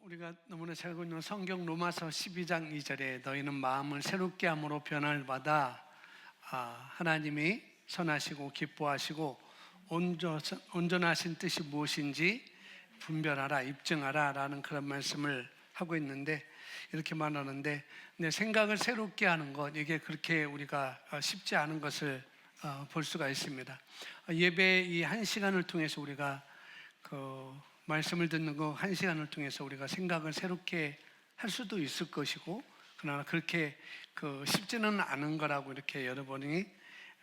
우리가 너무나 잘 알고 있는 성경 로마서 12장 2절에 너희는 마음을 새롭게 함으로 변화를 받아 하나님이 선하시고 기뻐하시고 온전하신 뜻이 무엇인지 분별하라, 입증하라 라는 그런 말씀을 하고 있는데, 이렇게 말하는데, 내 생각을 새롭게 하는 것, 이게 그렇게 우리가 쉽지 않은 것을 볼 수가 있습니다. 예배 이 한 시간을 통해서 우리가 말씀을 듣는 그 한 시간을 통해서 우리가 생각을 새롭게 할 수도 있을 것이고, 그러나 그렇게 쉽지는 않은 거라고 이렇게 여러분이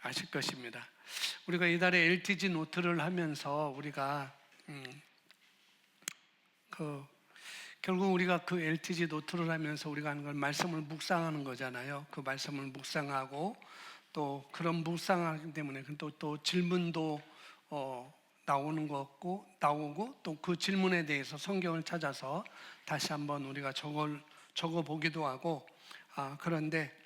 아실 것입니다. 우리가 이달에 LTG 노트를 하면서 우리가 결국 우리가 그 LTG 노트를 하면서 우리가 하는 건 말씀을 묵상하는 거잖아요. 그 말씀을 묵상하고 또 그런 묵상하기 때문에 또 질문도 나오고 또 그 질문에 대해서 성경을 찾아서 다시 한번 우리가 적어 보기도 하고, 그런데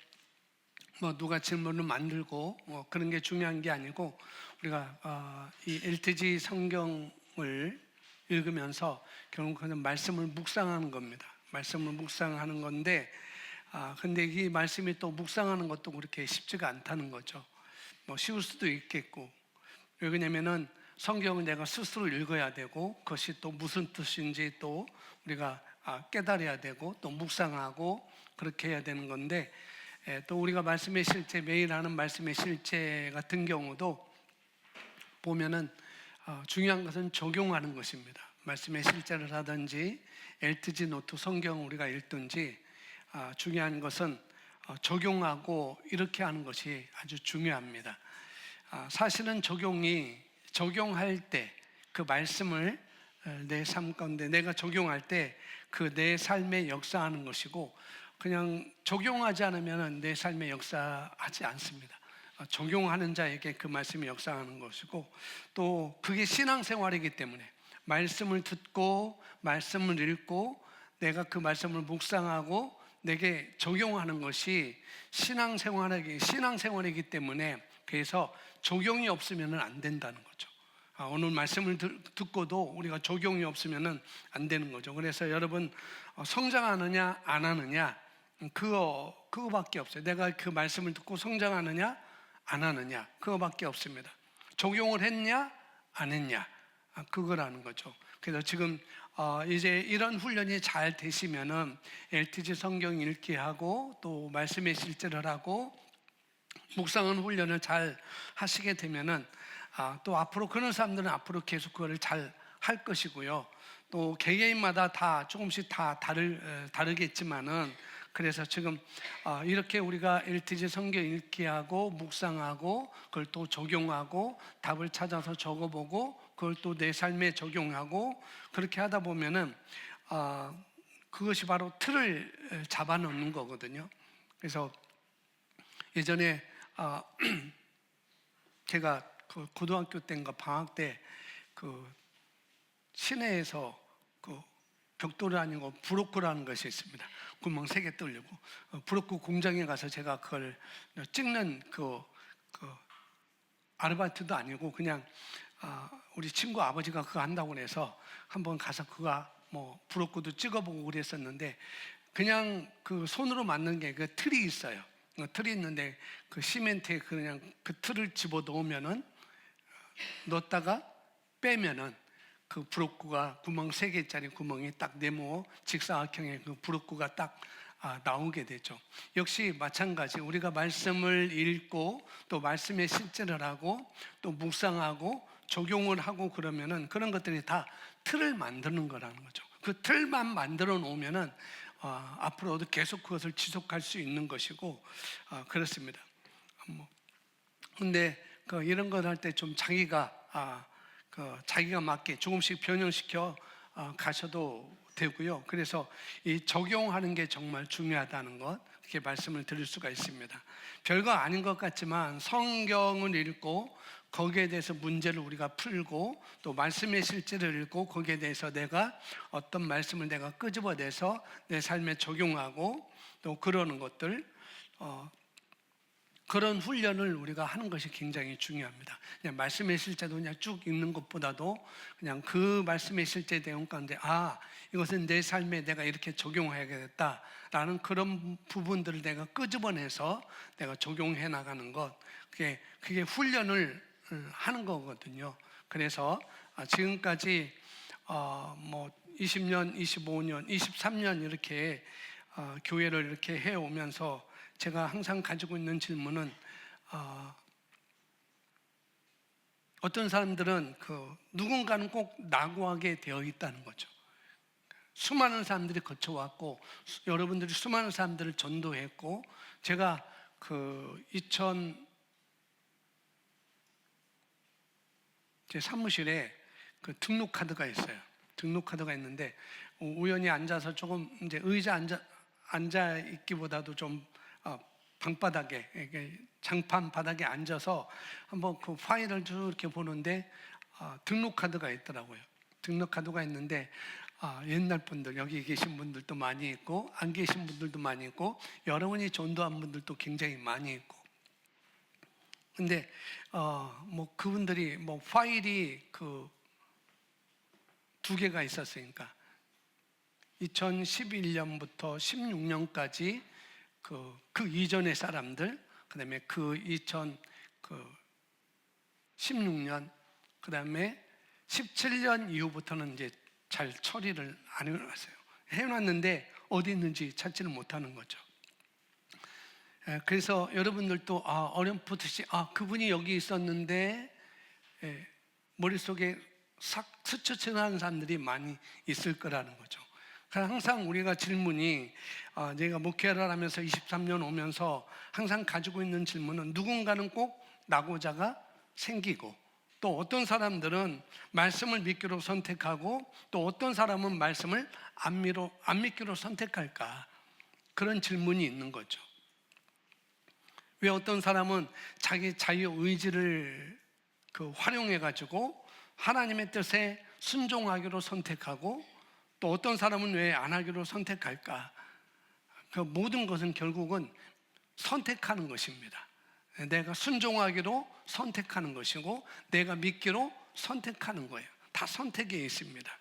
누가 질문을 만들고 그런 게 중요한 게 아니고, 우리가 이 LTG 성경을 읽으면서 결국은 말씀을 묵상하는 겁니다. 말씀을 묵상하는 건데, 근데 이 말씀이 또 묵상하는 것도 그렇게 쉽지가 않다는 거죠. 쉬울 수도 있겠고, 왜냐면은 성경은 내가 스스로 읽어야 되고, 그것이 또 무슨 뜻인지 또 우리가 깨달아야 되고, 또 묵상하고 그렇게 해야 되는 건데, 또 우리가 말씀의 실제, 매일 하는 말씀의 실제 같은 경우도 보면은 중요한 것은 적용하는 것입니다. 말씀의 실제를 하든지 LTG 노트 성경을 우리가 읽든지 중요한 것은 적용하고 이렇게 하는 것이 아주 중요합니다. 사실은 적용할 때 그 말씀을 내 삶 가운데 내가 적용할 때 그 내 삶에 역사하는 것이고, 그냥 적용하지 않으면 내 삶에 역사하지 않습니다. 적용하는 자에게 그 말씀이 역사하는 것이고, 또 그게 신앙생활이기 때문에 말씀을 듣고 말씀을 읽고 내가 그 말씀을 묵상하고 내게 적용하는 것이 신앙생활이기 때문에, 그래서 적용이 없으면 안 된다는 거죠. 오늘 말씀을 듣고도 우리가 적용이 없으면 안 되는 거죠. 그래서 여러분, 성장하느냐 안 하느냐, 그거밖에 없어요. 내가 그 말씀을 듣고 성장하느냐 안 하느냐, 그거밖에 없습니다. 적용을 했냐 안 했냐, 그거라는 거죠. 그래서 지금 이제 이런 훈련이 잘 되시면은 LTG 성경 읽기 하고 또 말씀의 실제를 하고 묵상하는 훈련을 잘 하시게 되면은 또 앞으로 그런 사람들은 앞으로 계속 그거를 잘 할 것이고요. 또 개개인마다 다 조금씩 다 다르겠지만은, 그래서 지금 이렇게 우리가 LTG 성경 읽기 하고 묵상하고 그걸 또 적용하고 답을 찾아서 적어보고 그걸 또 내 삶에 적용하고 그렇게 하다 보면은 그것이 바로 틀을 잡아놓는 거거든요. 그래서 예전에 제가 그 고등학교 때인가 방학 때 시내에서 벽돌이 아니고 브로커라는 것이 있습니다. 구멍 3개 뚫리고 브로커 공장에 가서 제가 그걸 찍는 아르바이트도 아니고 그냥 우리 친구 아버지가 그거 한다고 해서 한번 가서 그거 브로커도 찍어보고 그랬었는데, 그냥 그 손으로 만든 게 그 틀이 있어요. 틀이 있는데 그 시멘트에 그냥 그 틀을 집어 넣었다가 빼면은 그 브로커가 구멍 3개짜리 구멍이 딱 네모 직사각형의 그 브로커가 딱 나오게 되죠. 역시 마찬가지, 우리가 말씀을 읽고 또 말씀의 실제를 하고 또 묵상하고 적용을 하고 그러면은 그런 것들이 다 틀을 만드는 거라는 거죠. 그 틀만 만들어 놓으면은 앞으로도 계속 그것을 지속할 수 있는 것이고, 그렇습니다. 근데 이런 걸 할 때 좀 자기가 맞게 조금씩 변형시켜 가셔도 되고요. 그래서 이 적용하는 게 정말 중요하다는 것, 이렇게 말씀을 드릴 수가 있습니다. 별거 아닌 것 같지만 성경을 읽고 거기에 대해서 문제를 우리가 풀고 또 말씀의 실제를 읽고 거기에 대해서 내가 어떤 말씀을 내가 끄집어내서 내 삶에 적용하고 또 그러는 것들, 그런 훈련을 우리가 하는 것이 굉장히 중요합니다. 그냥 말씀의 실제도 그냥 쭉 읽는 것보다도 그냥 그 말씀의 실제 내용 가운데 이것은 내 삶에 내가 이렇게 적용해야겠다라는 그런 부분들을 내가 끄집어내서 내가 적용해 나가는 것, 그게 훈련을 하는 거거든요. 그래서 지금까지 뭐 20년, 25년, 23년 이렇게 교회를 이렇게 해오면서 제가 항상 가지고 있는 질문은 어떤 사람들은 누군가는 꼭 낙오하게 되어 있다는 거죠. 수많은 사람들이 거쳐왔고 여러분들이 수많은 사람들을 전도했고 제가 제 사무실에 등록 카드가 있어요. 등록 카드가 있는데 우연히 앉아서 조금 이제 의자 앉아 있기보다도 좀 방바닥에 장판 바닥에 앉아서 한번 그 파일을 쭉 이렇게 보는데 등록 카드가 있더라고요. 등록 카드가 있는데 옛날 분들 여기 계신 분들도 많이 있고 안 계신 분들도 많이 있고 여러분이 전도한 분들도 굉장히 많이 있고 근데 뭐 그분들이 뭐 파일이 두 개가 있었으니까 2011년부터 16년까지 그 이전의 사람들, 그다음에 2016년, 그다음에 17년 이후부터는 이제 잘 처리를 안 해놨어요. 해놨는데 어디 있는지 찾지를 못하는 거죠. 그래서 여러분들도 어렴풋이 그분이 여기 있었는데 머릿속에 싹 스쳐 지나가는 사람들이 많이 있을 거라는 거죠. 항상 우리가 질문이 내가 목회를 하면서 23년 오면서 항상 가지고 있는 질문은 누군가는 꼭 낙오자가 생기고 또 어떤 사람들은 말씀을 믿기로 선택하고 또 어떤 사람은 말씀을 안 믿기로 선택할까 그런 질문이 있는 거죠. 왜 어떤 사람은 자기 자유의지를 활용해 가지고 하나님의 뜻에 순종하기로 선택하고 또 어떤 사람은 왜 안 하기로 선택할까? 그 모든 것은 결국은 선택하는 것입니다. 내가 순종하기로 선택하는 것이고 내가 믿기로 선택하는 거예요. 다 선택에 있습니다.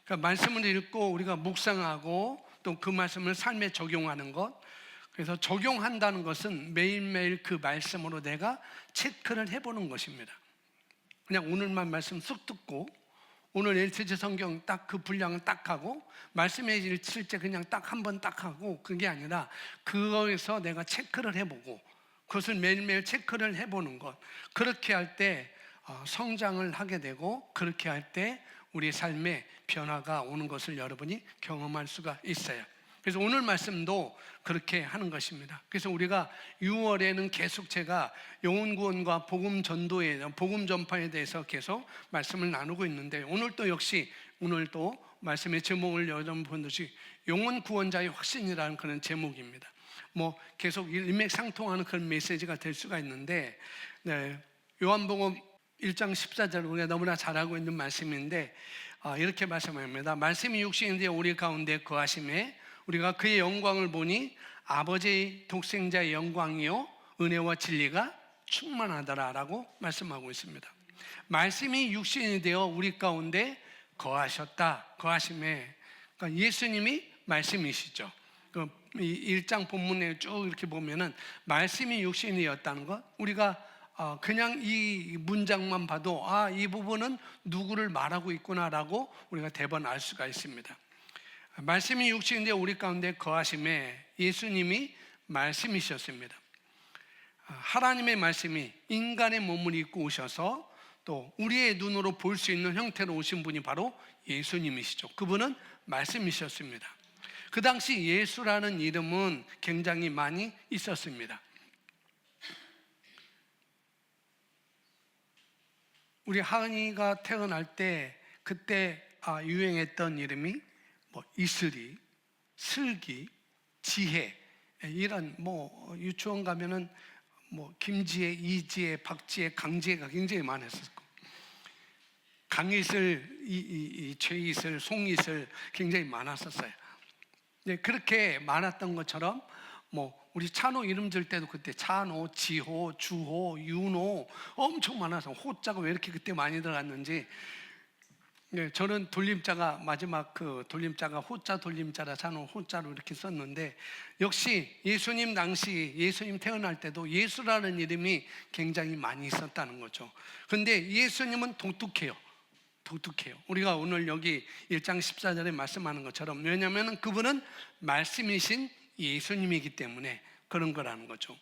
그러니까 말씀을 읽고 우리가 묵상하고 또 그 말씀을 삶에 적용하는 것, 그래서 적용한다는 것은 매일매일 그 말씀으로 내가 체크를 해보는 것입니다. 그냥 오늘만 말씀 쑥 듣고 오늘 LTG 성경 딱 그 분량을 딱 하고 말씀의 실제 그냥 딱 한 번 딱 하고 그게 아니라 그거에서 내가 체크를 해보고 그것을 매일매일 체크를 해보는 것, 그렇게 할 때 성장을 하게 되고 그렇게 할 때 우리 삶에 변화가 오는 것을 여러분이 경험할 수가 있어요. 그래서 오늘 말씀도 그렇게 하는 것입니다. 그래서 우리가 6월에는 계속 제가 영혼 구원과 복음 전도에, 복음 전파에 대해서 계속 말씀을 나누고 있는데 오늘도 역시 오늘도 말씀의 제목을 여러분들이 영혼 구원자의 확신이라는 그런 제목입니다. 뭐 계속 일맥상통하는 그런 메시지가 될 수가 있는데 요한복음 1장 14절 우리가 너무나 잘 알고 있는 말씀인데 이렇게 말씀합니다. 말씀이 육신이 되어 우리 가운데 거하심에 우리가 그의 영광을 보니 아버지의 독생자의 영광이요 은혜와 진리가 충만하더라라고 말씀하고 있습니다. 말씀이 육신이 되어 우리 가운데 거하심에 그러니까 예수님이 말씀이시죠. 그 1장 본문에 쭉 이렇게 보면은 말씀이 육신이 되었다는 것, 우리가 그냥 이 문장만 봐도 이 부분은 누구를 말하고 있구나라고 우리가 대번 알 수가 있습니다. 말씀이 육신인데 우리 가운데 거하심에 예수님이 말씀이셨습니다. 하나님의 말씀이 인간의 몸을 입고 오셔서 또 우리의 눈으로 볼 수 있는 형태로 오신 분이 바로 예수님이시죠. 그분은 말씀이셨습니다. 그 당시 예수라는 이름은 굉장히 많이 있었습니다. 우리 하은이가 태어날 때 그때 유행했던 이름이 뭐 이슬이, 슬기, 지혜 이런 유치원 가면은 김지혜, 이지혜, 박지혜, 강지혜가 굉장히 많았었고 강이슬, 최이슬, 송이슬 굉장히 많았었어요. 네, 그렇게 많았던 것처럼 뭐 우리 찬호 이름 질 때도 그때 찬호, 지호, 주호, 윤호 엄청 많아서 호자가 왜 이렇게 그때 많이 들어갔는지. 네, 저는 돌림자가 마지막 그 돌림자가 호자 돌림자라 저는 호자로 이렇게 썼는데, 역시 예수님 당시 예수님 태어날 때도 예수라는 이름이 굉장히 많이 있었다는 거죠. 근데 예수님은 독특해요. 우리가 오늘 여기 1장 14절에 말씀하는 것처럼, 왜냐하면 그분은 말씀이신 예수님이기 때문에 그런 거라는 거죠.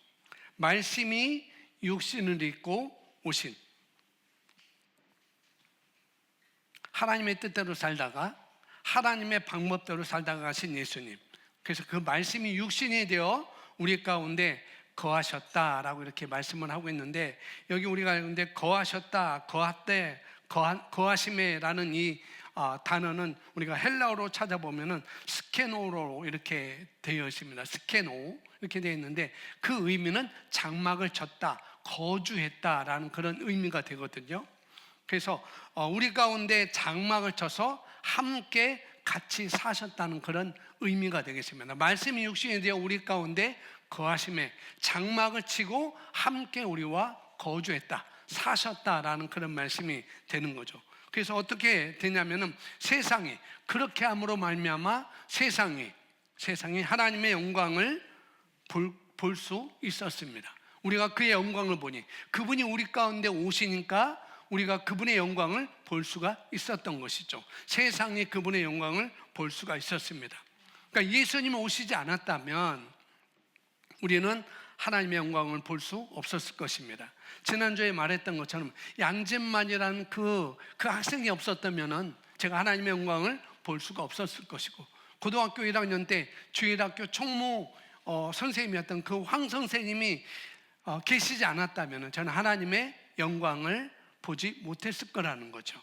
말씀이 육신을 입고 오신, 하나님의 뜻대로 살다가 하나님의 방법대로 살다가 가신 예수님. 그래서 그 말씀이 육신이 되어 우리 가운데 거하셨다라고 이렇게 말씀을 하고 있는데, 여기 우리가 근데 거하셨다, 거하되, 거하심에라는 이 단어는 우리가 헬라어로 찾아보면은 스케노로 이렇게 되어 있습니다. 스케노 이렇게 되어 있는데, 그 의미는 장막을 쳤다, 거주했다라는 그런 의미가 되거든요. 그래서 우리 가운데 장막을 쳐서 함께 같이 사셨다는 그런 의미가 되겠습니다. 말씀이 육신이 되어 우리 가운데 거하심에 장막을 치고 함께 우리와 거주했다, 사셨다라는 그런 말씀이 되는 거죠. 그래서 어떻게 되냐면은 세상이 그렇게 함으로 말미암아 세상이 하나님의 영광을 볼 수 있었습니다. 우리가 그의 영광을 보니, 그분이 우리 가운데 오시니까 우리가 그분의 영광을 볼 수가 있었던 것이죠. 세상이 그분의 영광을 볼 수가 있었습니다. 그러니까 예수님이 오시지 않았다면 우리는 하나님의 영광을 볼 수 없었을 것입니다. 지난주에 말했던 것처럼 양진만이라는 그 학생이 없었다면 제가 하나님의 영광을 볼 수가 없었을 것이고, 고등학교 1학년 때 주일학교 총무 선생님이었던 그 황 선생님이 계시지 않았다면 저는 하나님의 영광을 보지 못했을 거라는 거죠.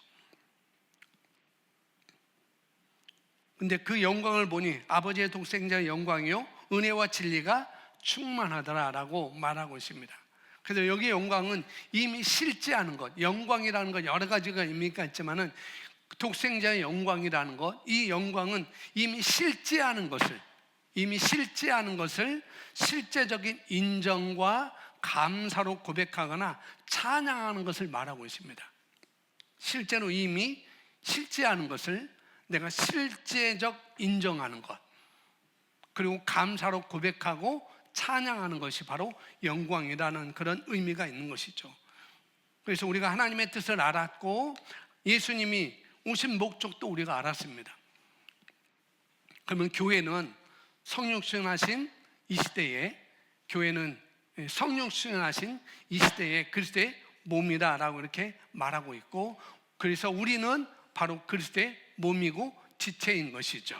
근데 그 영광을 보니 아버지의 독생자의 영광이요 은혜와 진리가 충만하더라라고 말하고 있습니다. 그래서 여기 영광은 이미 실제하는 것, 영광이라는 것 여러 가지가 의미가 있지만은 독생자의 영광이라는 것, 이 영광은 이미 실제하는 것을 실제적인 인정과 감사로 고백하거나 찬양하는 것을 말하고 있습니다. 실제로 이미 실제하는 것을 내가 실제적 인정하는 것, 그리고 감사로 고백하고 찬양하는 것이 바로 영광이라는 그런 의미가 있는 것이죠. 그래서 우리가 하나님의 뜻을 알았고 예수님이 오신 목적도 우리가 알았습니다. 그러면 교회는 성육신하신 이 시대에 그리스도의 몸이다라고 이렇게 말하고 있고, 그래서 우리는 바로 그리스도의 몸이고 지체인 것이죠.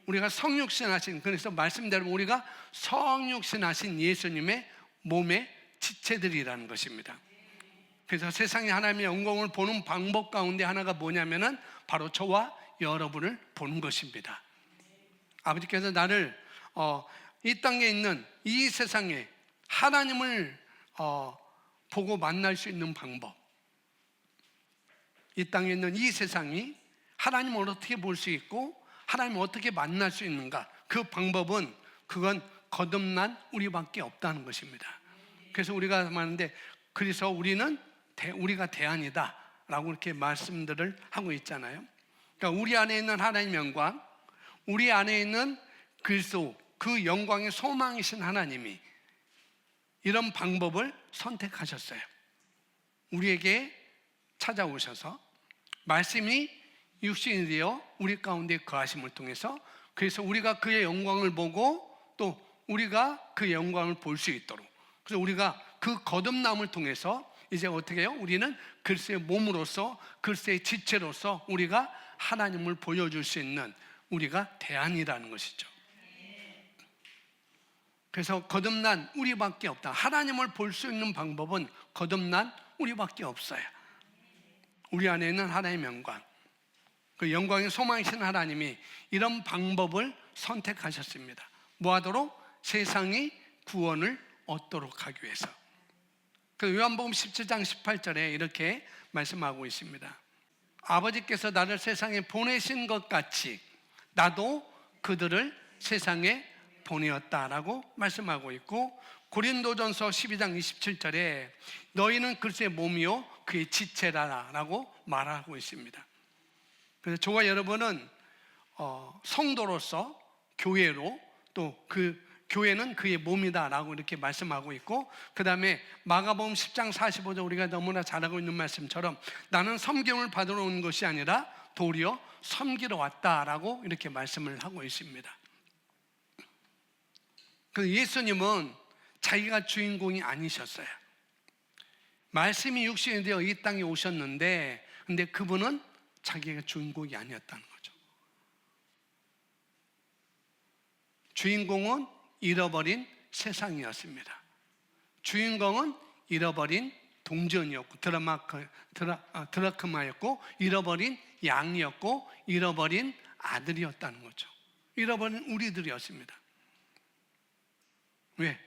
우리가 성육신하신, 그래서 말씀대로 우리가 성육신하신 예수님의 몸의 지체들이라는 것입니다. 그래서 세상에 하나님의 영광을 보는 방법 가운데 하나가 뭐냐면은 바로 저와 여러분을 보는 것입니다. 아버지께서 나를 이 땅에 있는 이 세상에 하나님을 보고 만날 수 있는 방법, 이 땅에 있는 이 세상이 하나님을 어떻게 볼 수 있고 하나님을 어떻게 만날 수 있는가, 그 방법은 그건 거듭난 우리밖에 없다는 것입니다. 그래서 우리가 말하는데, 그래서 우리가 대안이다 라고 이렇게 말씀들을 하고 있잖아요. 그러니까 우리 안에 있는 하나님의 영광, 우리 안에 있는 그리스도, 그 영광의 소망이신 하나님이 이런 방법을 선택하셨어요. 우리에게 찾아오셔서 말씀이 육신이 되어 우리 가운데 거하심을 통해서, 그래서 우리가 그의 영광을 보고 또 우리가 그의 영광을 볼 수 있도록, 그래서 우리가 그 거듭남을 통해서 이제 어떻게 해요? 우리는 그리스도의 몸으로서, 그리스도의 지체로서 우리가 하나님을 보여줄 수 있는 우리가 대안이라는 것이죠. 그래서 거듭난 우리밖에 없다. 하나님을 볼 수 있는 방법은 거듭난 우리밖에 없어요. 우리 안에 있는 하나님의 영광, 그 영광의 소망이신 하나님이 이런 방법을 선택하셨습니다. 뭐하도록? 세상이 구원을 얻도록 하기 위해서. 그 요한복음 17장 18절에 이렇게 말씀하고 있습니다. 아버지께서 나를 세상에 보내신 것 같이 나도 그들을 세상에 보내었다라고 말씀하고 있고, 고린도전서 12장 27절에 너희는 그리스도의 몸이요 그의 지체라라고 말하고 있습니다. 그래서 저와 여러분은 성도로서 교회로, 또 그 교회는 그의 몸이다라고 이렇게 말씀하고 있고, 그 다음에 마가복음 10장 45절 우리가 너무나 잘 알고 있는 말씀처럼 나는 섬김을 받으러 온 것이 아니라 도리어 섬기러 왔다라고 이렇게 말씀을 하고 있습니다. 그 예수님은 자기가 주인공이 아니셨어요. 말씀이 육신이 되어 이 땅에 오셨는데, 근데 그분은 자기가 주인공이 아니었다는 거죠. 주인공은 잃어버린 세상이었습니다. 주인공은 잃어버린 동전이었고 드라크마였고, 잃어버린 양이었고, 잃어버린 아들이었다는 거죠. 잃어버린 우리들이었습니다. 왜?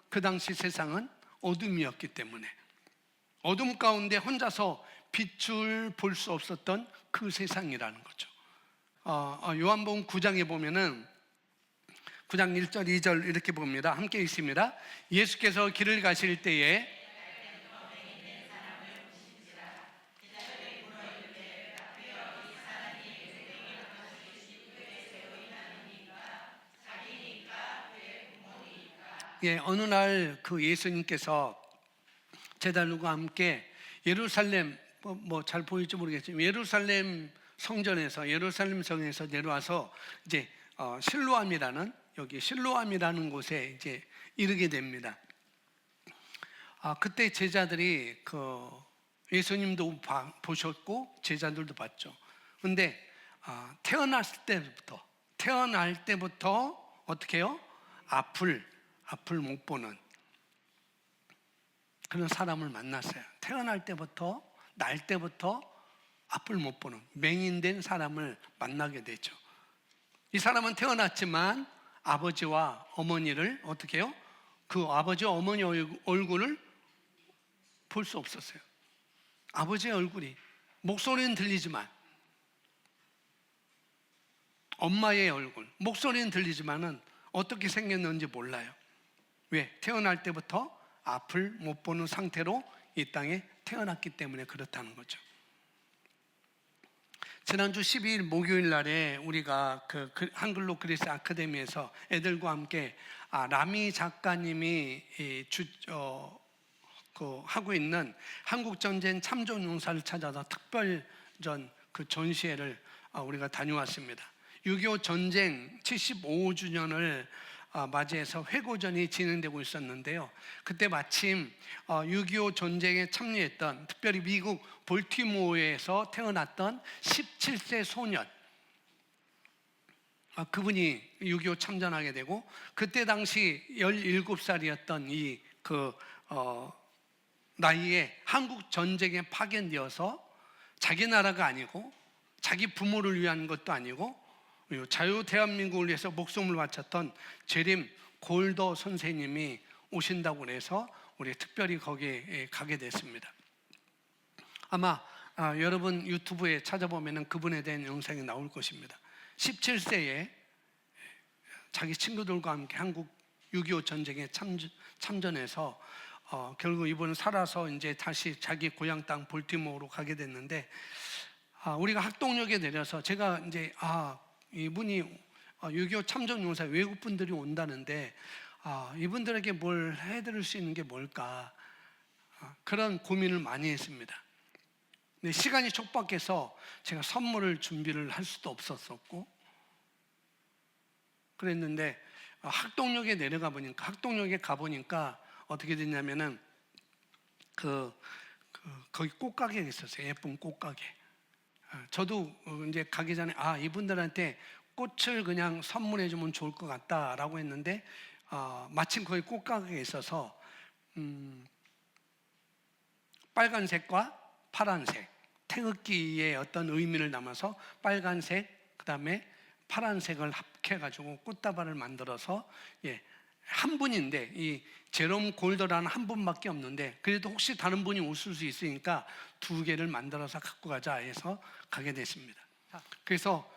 그 당시 세상은 어둠이었기 때문에, 어둠 가운데 혼자서 빛을 볼 수 없었던 그 세상이라는 거죠. 요한복음 9장에 보면은 9장 1절 2절 이렇게 봅니다. 함께 읽습니다. 예수께서 길을 가실 때에 어느 날 그 예수님께서 제자들과 함께 예루살렘, 잘 보일지 모르겠지만 예루살렘 성에서 내려와서 이제 실로암이라는 곳에 이제 이르게 됩니다. 그때 제자들이 예수님도 보셨고 제자들도 봤죠. 근데 태어날 때부터 어떻게 해요? 앞을 못 보는 그런 사람을 만났어요. 날 때부터 앞을 못 보는 맹인된 사람을 만나게 되죠. 이 사람은 태어났지만 아버지와 어머니를 어떻게 해요? 그 아버지와 어머니 얼굴을 볼 수 없었어요. 아버지의 얼굴이, 목소리는 들리지만, 엄마의 얼굴, 목소리는 들리지만은 어떻게 생겼는지 몰라요. 왜? 태어날 때부터 앞을 못 보는 상태로 이 땅에 태어났기 때문에 그렇다는 거죠. 지난주 12일 목요일 날에 우리가 한글로 그리스 아카데미에서 애들과 함께 라미 작가님이 하고 있는 한국전쟁 참전용사를 찾아서 특별전 전시회를 우리가 다녀왔습니다. 6.25 전쟁 75주년을 맞이해서 회고전이 진행되고 있었는데요. 그때 마침 6.25 전쟁에 참여했던, 특별히 미국 볼티모어에서 태어났던 17세 소년, 그분이 6.25 참전하게 되고, 그때 당시 17살이었던 나이에 한국 전쟁에 파견되어서 자기 나라가 아니고 자기 부모를 위한 것도 아니고 자유 대한민국을 위해서 목숨을 바쳤던 제림 골더 선생님이 오신다고 해서 우리 특별히 거기에 가게 됐습니다. 아마 여러분 유튜브에 찾아보면 그분에 대한 영상이 나올 것입니다. 17세에 자기 친구들과 함께 한국 6.25 전쟁에 참전해서 결국 이분은 살아서 이제 다시 자기 고향 땅 볼티모어로 가게 됐는데, 우리가 학동역에 내려서 제가 이제 이분이 6.25 참전용사 외국 분들이 온다는데 이분들에게 뭘 해드릴 수 있는 게 뭘까, 그런 고민을 많이 했습니다. 근데 시간이 촉박해서 제가 선물을 준비를 할 수도 없었었고 그랬는데, 학동역에 학동역에 가보니까 어떻게 됐냐면은 거기 꽃가게가 있었어요. 예쁜 꽃가게. 저도 이제 가기 전에 이분들한테 꽃을 그냥 선물해 주면 좋을 것 같다라고 했는데, 마침 거기 꽃가게에 있어서 빨간색과 파란색, 태극기의 어떤 의미를 담아서 빨간색, 그 다음에 파란색을 합해가지고 꽃다발을 만들어서, 한 분인데 이 제롬 골더라는 한 분밖에 없는데, 그래도 혹시 다른 분이 오실 수 있으니까 2개를 만들어서 갖고 가자 해서 가게 됐습니다. 그래서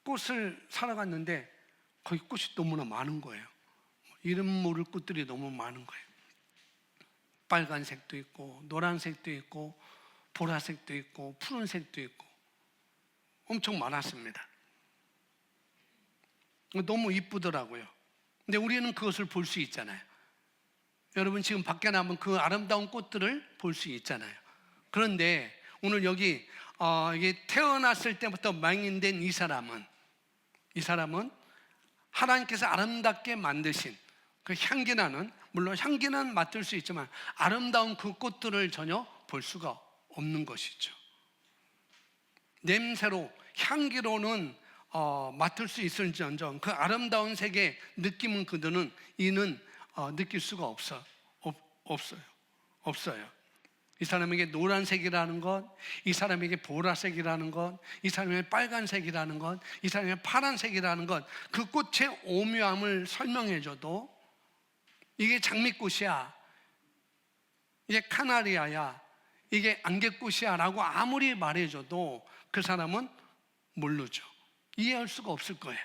꽃을 사러 갔는데 거기 꽃이 너무나 많은 거예요. 이름 모를 꽃들이 너무 많은 거예요. 빨간색도 있고 노란색도 있고 보라색도 있고 푸른색도 있고 엄청 많았습니다. 너무 이쁘더라고요. 근데 우리는 그것을 볼 수 있잖아요. 여러분 지금 밖에 나면 그 아름다운 꽃들을 볼 수 있잖아요. 그런데 오늘 여기 이게 태어났을 때부터 맹인된 이 사람은 하나님께서 아름답게 만드신 그 향기나는, 물론 향기는 맡을 수 있지만 아름다운 그 꽃들을 전혀 볼 수가 없는 것이죠. 냄새로, 향기로는 맡을 수 있을지언정 그 아름다운 색의 느낌은 이는 느낄 수가 없어요. 이 사람에게 노란색이라는 것, 이 사람에게 보라색이라는 것, 이 사람에게 빨간색이라는 것, 이 사람에게 파란색이라는 것, 그 꽃의 오묘함을 설명해줘도 이게 장미꽃이야, 이게 카나리아야, 이게 안개꽃이야 라고 아무리 말해줘도 그 사람은 모르죠. 이해할 수가 없을 거예요.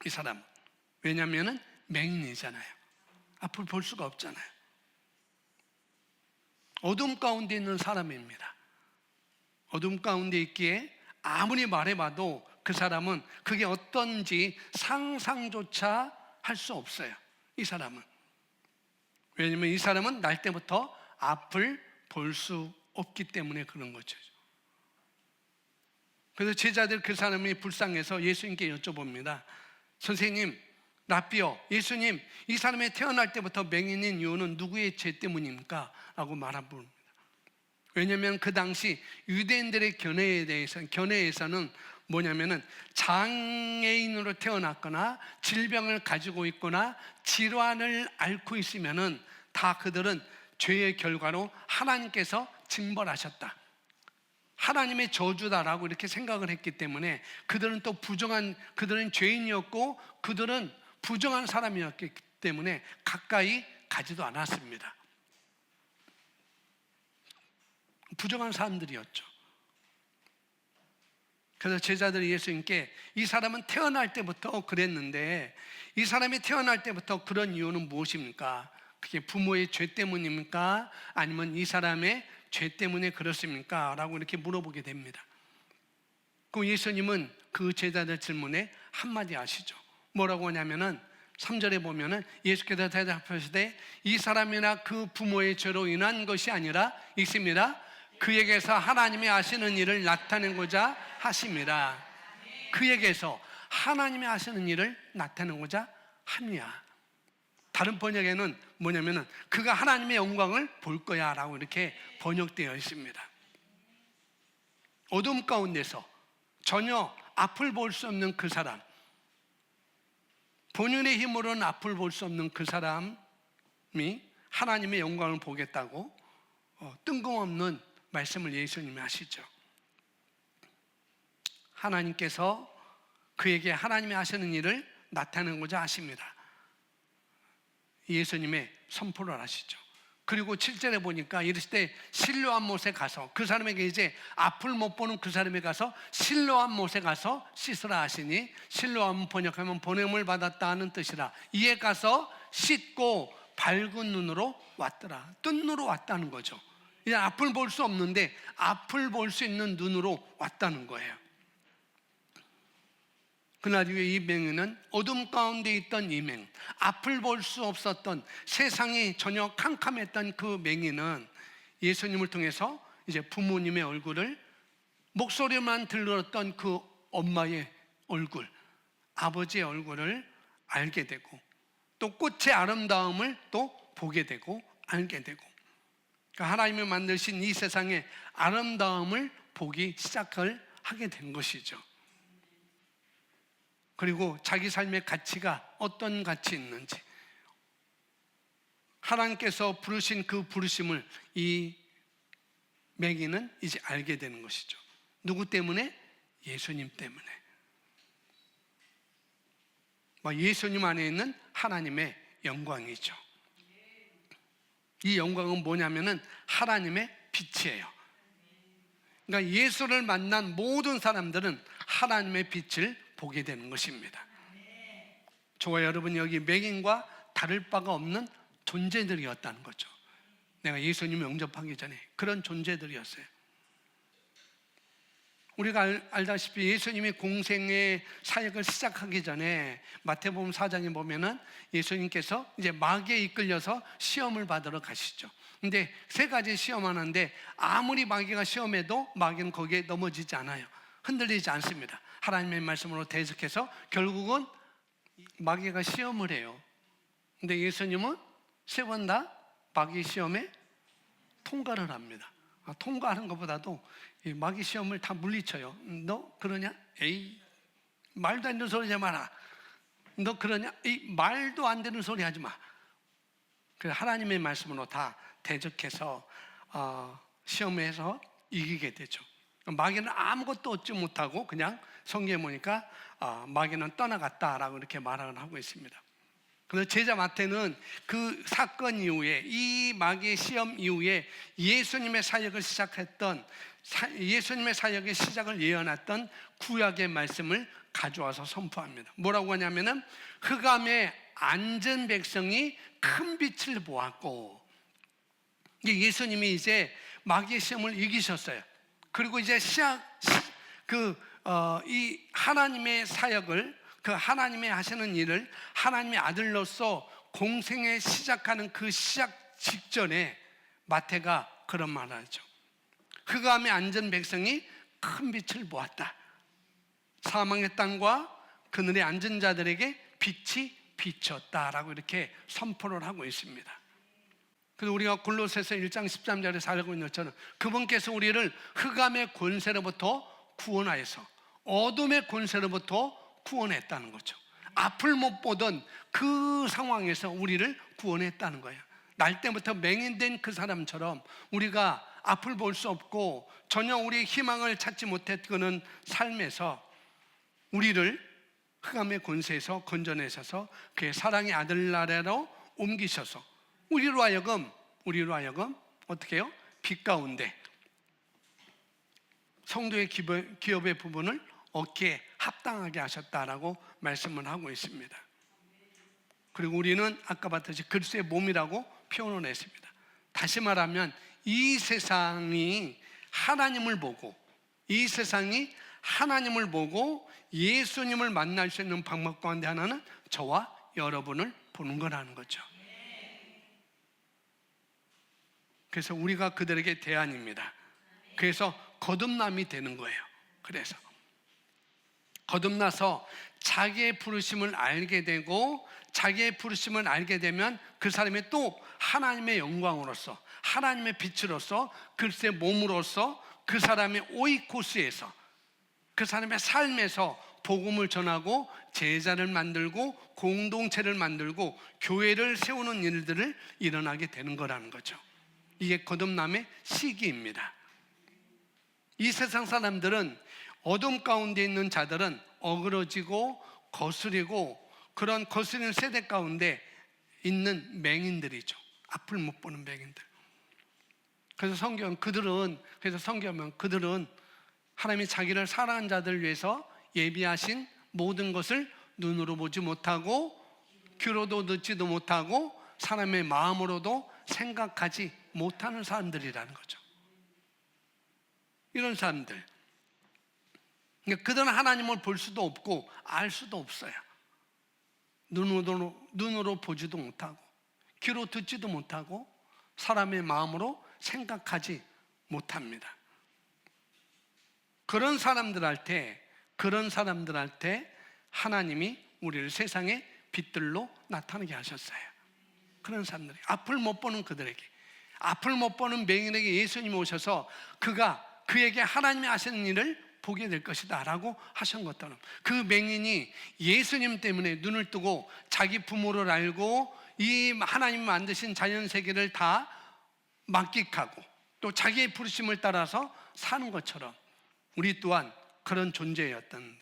이 사람은. 왜냐하면 맹인이잖아요. 앞을 볼 수가 없잖아요. 어둠 가운데 있는 사람입니다. 어둠 가운데 있기에 아무리 말해봐도 그 사람은 그게 어떤지 상상조차 할 수 없어요. 이 사람은. 왜냐하면 이 사람은 날 때부터 앞을 볼 수 없기 때문에 그런 거죠. 그래서 제자들 그 사람이 불쌍해서 예수님께 여쭤봅니다. 선생님, 랍비요, 예수님, 이 사람이 태어날 때부터 맹인인 이유는 누구의 죄 때문입니까? 라고 말합니다. 왜냐하면 그 당시 유대인들의 견해에서는 뭐냐면은 장애인으로 태어났거나 질병을 가지고 있거나 질환을 앓고 있으면은 다 그들은 죄의 결과로 하나님께서 징벌하셨다, 하나님의 저주다라고 이렇게 생각을 했기 때문에 그들은 그들은 죄인이었고 그들은 부정한 사람이었기 때문에 가까이 가지도 않았습니다. 부정한 사람들이었죠. 그래서 제자들이 예수님께 이 사람은 태어날 때부터 그랬는데 이 사람이 태어날 때부터 그런 이유는 무엇입니까? 그게 부모의 죄 때문입니까? 아니면 이 사람의 죄 때문에 그렇습니까? 라고 이렇게 물어보게 됩니다. 그 예수님은 그 제자들 질문에 한마디 하시죠. 뭐라고 하냐면은 3절에 보면은 예수께서 대답하시되 이 사람이나 그 부모의 죄로 인한 것이 아니라 있습니다. 그에게서 하나님이 하시는 일을 나타내고자 하심이라. 그에게서 하나님이 하시는 일을 나타내고자 함이야. 다른 번역에는 뭐냐면은 그가 하나님의 영광을 볼 거야 라고 이렇게 번역되어 있습니다. 어둠 가운데서 전혀 앞을 볼 수 없는 그 사람, 본인의 힘으로는 앞을 볼 수 없는 그 사람이 하나님의 영광을 보겠다고 뜬금없는 말씀을 예수님이 하시죠. 하나님께서 그에게 하나님이 하시는 일을 나타내고자 하십니다. 예수님의 선포를 하시죠. 그리고 7절에 보니까 이르실 때 실로암 못에 가서 그 사람에게 이제 앞을 못 보는 그 사람에 가서 실로암 못에 가서 씻으라 하시니, 실로암 번역하면 보냄을 받았다 하는 뜻이라. 이에 가서 씻고 밝은 눈으로 왔더라. 뜬 눈으로 왔다는 거죠. 이제 앞을 볼 수 없는데 앞을 볼 수 있는 눈으로 왔다는 거예요. 그날 이후에 이 맹인은 어둠 가운데 있던 이 맹인, 앞을 볼 수 없었던, 세상이 전혀 캄캄했던 그 맹인은 예수님을 통해서 이제 부모님의 얼굴을, 목소리만 들었던 그 엄마의 얼굴, 아버지의 얼굴을 알게 되고 또 꽃의 아름다움을 또 보게 되고 알게 되고, 그러니까 하나님이 만드신 이 세상의 아름다움을 보기 시작을 하게 된 것이죠. 그리고 자기 삶의 가치가 어떤 가치 있는지, 하나님께서 부르신 그 부르심을 이 맹인은 이제 알게 되는 것이죠. 누구 때문에? 예수님 때문에. 예수님 안에 있는 하나님의 영광이죠. 이 영광은 뭐냐면은 하나님의 빛이에요. 그러니까 예수를 만난 모든 사람들은 하나님의 빛을 보게 되는 것입니다. 저와 여러분 여기 맹인과 다를 바가 없는 존재들이었다는 거죠. 내가 예수님을 영접하기 전에 그런 존재들이었어요. 우리가 알다시피 예수님이 공생의 사역을 시작하기 전에 마태복음 4장에 보면은 예수님께서 이제 마귀에 이끌려서 시험을 받으러 가시죠. 근데 세 가지 시험하는데 아무리 마귀가 시험해도 마귀는 거기에 넘어지지 않아요. 흔들리지 않습니다. 하나님의 말씀으로 대적해서 결국은 마귀가 시험을 해요. 근데 예수님은 세 번 다 마귀 시험에 통과를 합니다. 통과하는 것보다도 이 마귀 시험을 다 물리쳐요. 너 그러냐? 에이, 말도 안 되는 소리 하지 마라. 너 그러냐? 이 말도 안 되는 소리 하지 마. 그래서 하나님의 말씀으로 다 대적해서 시험에서 이기게 되죠. 마귀는 아무것도 얻지 못하고 그냥 성경에 보니까 마귀는 떠나갔다라고 이렇게 말을 하고 있습니다. 그래서 제자 마태는 그 사건 이후에 이 마귀의 시험 이후에 예수님의 사역을 시작했던 예수님의 사역의 시작을 예언했던 구약의 말씀을 가져와서 선포합니다. 뭐라고 하냐면은 흑암에 앉은 백성이 큰 빛을 보았고, 예수님이 이제 마귀의 시험을 이기셨어요. 그리고 이제 이 하나님의 사역을, 그 하나님의 하시는 일을 하나님의 아들로서 공생에 시작하는 그 시작 직전에 마태가 그런 말을 하죠. 흑암에 앉은 백성이 큰 빛을 보았다. 사망의 땅과 그늘에 앉은 자들에게 빛이 비쳤다라고 이렇게 선포를 하고 있습니다. 그래서 우리가 골로새서 1장 13절에 살고 있는 것처럼 그분께서 우리를 흑암의 권세로부터 구원하여서 어둠의 권세로부터 구원했다는 거죠. 앞을 못 보던 그 상황에서 우리를 구원했다는 거예요. 날 때부터 맹인된 그 사람처럼 우리가 앞을 볼 수 없고 전혀 우리의 희망을 찾지 못했던 삶에서 우리를 흑암의 권세에서 건져내셔서 그의 사랑의 아들 나라로 옮기셔서 우리로 하여금 어떻게 해요? 빛 가운데 성도의 기업의 부분을 얻기에 합당하게 하셨다라고 말씀을 하고 있습니다. 그리고 우리는 아까 봤듯이 그리스도의 몸이라고 표현을 했습니다. 다시 말하면 이 세상이 하나님을 보고 예수님을 만날 수 있는 방법 가운데 하나는 저와 여러분을 보는 거라는 거죠. 그래서 우리가 그들에게 대안입니다. 그래서 거듭남이 되는 거예요. 그래서 거듭나서 자기의 부르심을 알게 되고, 자기의 부르심을 알게 되면 그 사람이 또 하나님의 영광으로서, 하나님의 빛으로서, 그리스도의 몸으로서 그 사람의 오이코스에서, 그 사람의 삶에서 복음을 전하고 제자를 만들고 공동체를 만들고 교회를 세우는 일들을 일어나게 되는 거라는 거죠. 이게 거듭남의 시기입니다. 이 세상 사람들은, 어둠 가운데 있는 자들은 어그러지고 거스리고 그런 거스리는 세대 가운데 있는 맹인들이죠. 앞을 못 보는 맹인들. 그래서 성경은 그들은 하나님이 자기를 사랑한 자들을 위해서 예비하신 모든 것을 눈으로 보지 못하고 귀로도 듣지도 못하고 사람의 마음으로도 생각하지 못하는 사람들이라는 거죠. 이런 사람들, 그들은 하나님을 볼 수도 없고 알 수도 없어요. 눈으로 보지도 못하고 귀로 듣지도 못하고 사람의 마음으로 생각하지 못합니다. 그런 사람들한테 하나님이 우리를 세상의 빛들로 나타나게 하셨어요. 그런 사람들이, 앞을 못 보는 그들에게, 앞을 못 보는 맹인에게 예수님이 오셔서 그에게 하나님이 하시는 일을 보게 될 것이다 라고 하신 것처럼, 그 맹인이 예수님 때문에 눈을 뜨고 자기 부모를 알고 이 하나님 만드신 자연세계를 다 만끽하고 또 자기의 부르심을 따라서 사는 것처럼 우리 또한 그런 존재였던,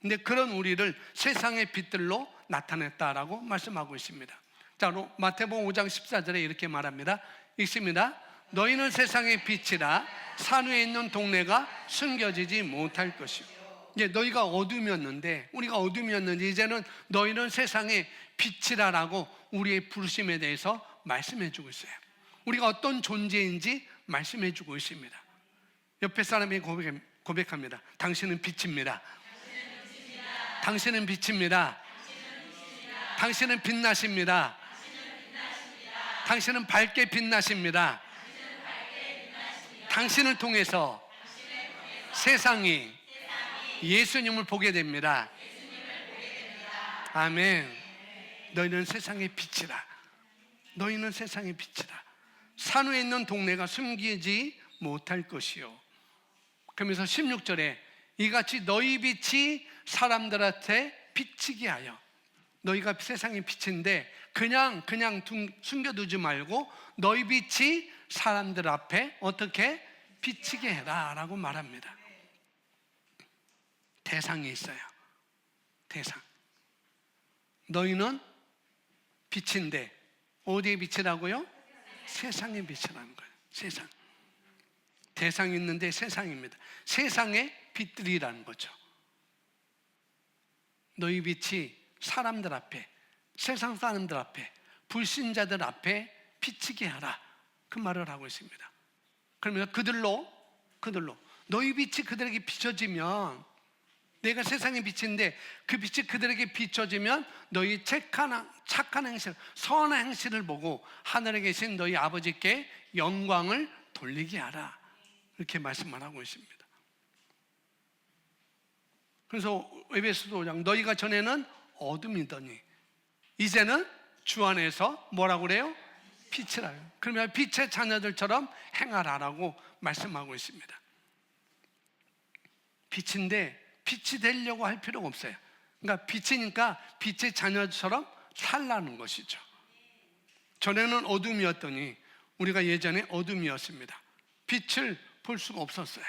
근데 그런 우리를 세상의 빛들로 나타냈다라고 말씀하고 있습니다. 자, 마태복음 5장 14절에 이렇게 말합니다. 읽습니다. 너희는 세상의 빛이라 산 위에 있는 동네가 숨겨지지 못할 것이요 이제 너희가 어둠이었는데, 우리가 어둠이었는데 이제는 너희는 세상의 빛이라라고 우리의 부르심에 대해서 말씀해 주고 있어요. 우리가 어떤 존재인지 말씀해 주고 있습니다. 옆에 사람이 고백합니다. 당신은 빛입니다. 당신은 빛입니다. 당신은 빛나십니다. 당신은 밝게 빛나십니다. 당신을 통해서 세상이 예수님을 보게 됩니다. 아멘. 너희는 세상의 빛이라. 너희는 세상의 빛이라. 산후에 있는 동네가 숨기지 못할 것이요. 그러면서 16절에 이같이 너희 빛이 사람들한테 비치게 하여. 너희가 세상의 빛인데 그냥 숨겨두지 말고 너희 빛이 사람들 앞에 어떻게 비치게 해라 라고 말합니다. 대상이 있어요. 대상. 너희는 빛인데 어디에 빛이라고요? 세상의 빛이라는 거예요. 세상. 대상이 있는데 세상입니다. 세상의 빛들이라는 거죠. 너희 빛이 사람들 앞에, 세상 사람들 앞에, 불신자들 앞에 비치게 하라. 그 말을 하고 있습니다. 그러면 그들로 너희 빛이 그들에게 비춰지면, 내가 세상의 빛인데 그 빛이 그들에게 비춰지면 너희 착한 행실, 선한 행실을 보고 하늘에 계신 너희 아버지께 영광을 돌리게 하라. 이렇게 말씀을 하고 있습니다. 그래서 에베소서 5장 너희가 전에는 어둠이더니 이제는 주 안에서 뭐라고 그래요? 빛이라요. 그러면 빛의 자녀들처럼 행하라라고 말씀하고 있습니다. 빛인데 빛이 되려고 할 필요가 없어요. 그러니까 빛이니까 빛의 자녀처럼 살라는 것이죠. 전에는 어둠이었더니 우리가 예전에 어둠이었습니다. 빛을 볼 수가 없었어요.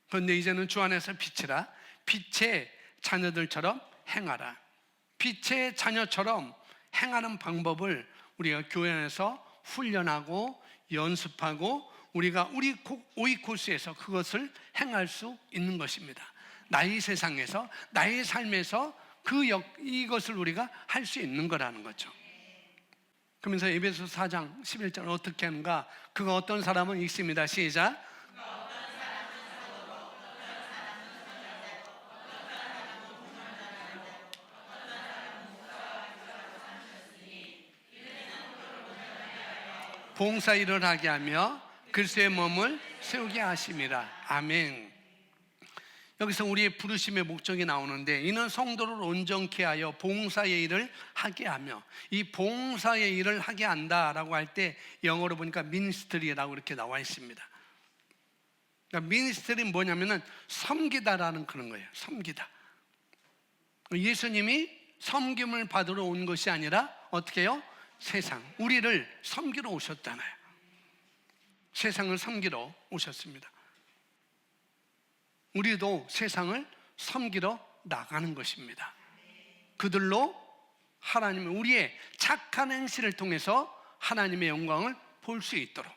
그런데 이제는 주 안에서 빛이라. 빛의 자녀들처럼 행하라. 빛의 자녀처럼 행하는 방법을 우리가 교회 안에서 훈련하고 연습하고 우리가 우리 오이코스에서 그것을 행할 수 있는 것입니다. 나의 세상에서, 나의 삶에서 이것을 우리가 할 수 있는 거라는 거죠. 그러면서 에베소 4장 11절 어떻게 하는가? 그가 어떤 사람은 있습니다. 시작. 봉사 일을 하게 하며 그리스도의 몸을 세우게 하심이라. 아멘. 여기서 우리의 부르심의 목적이 나오는데 이는 성도를 온전케 하여 봉사의 일을 하게 하며, 이 봉사의 일을 하게 한다라고 할 때 영어로 보니까 미니스트리라고 이렇게 나와 있습니다. 그러니까 미니스트리는 뭐냐면은 섬기다라는 그런 거예요. 섬기다. 예수님이 섬김을 받으러 온 것이 아니라 어떻게 해요? 세상, 우리를 섬기러 오셨잖아요. 세상을 섬기러 오셨습니다. 우리도 세상을 섬기러 나가는 것입니다. 그들로 하나님의, 우리의 착한 행실을 통해서 하나님의 영광을 볼 수 있도록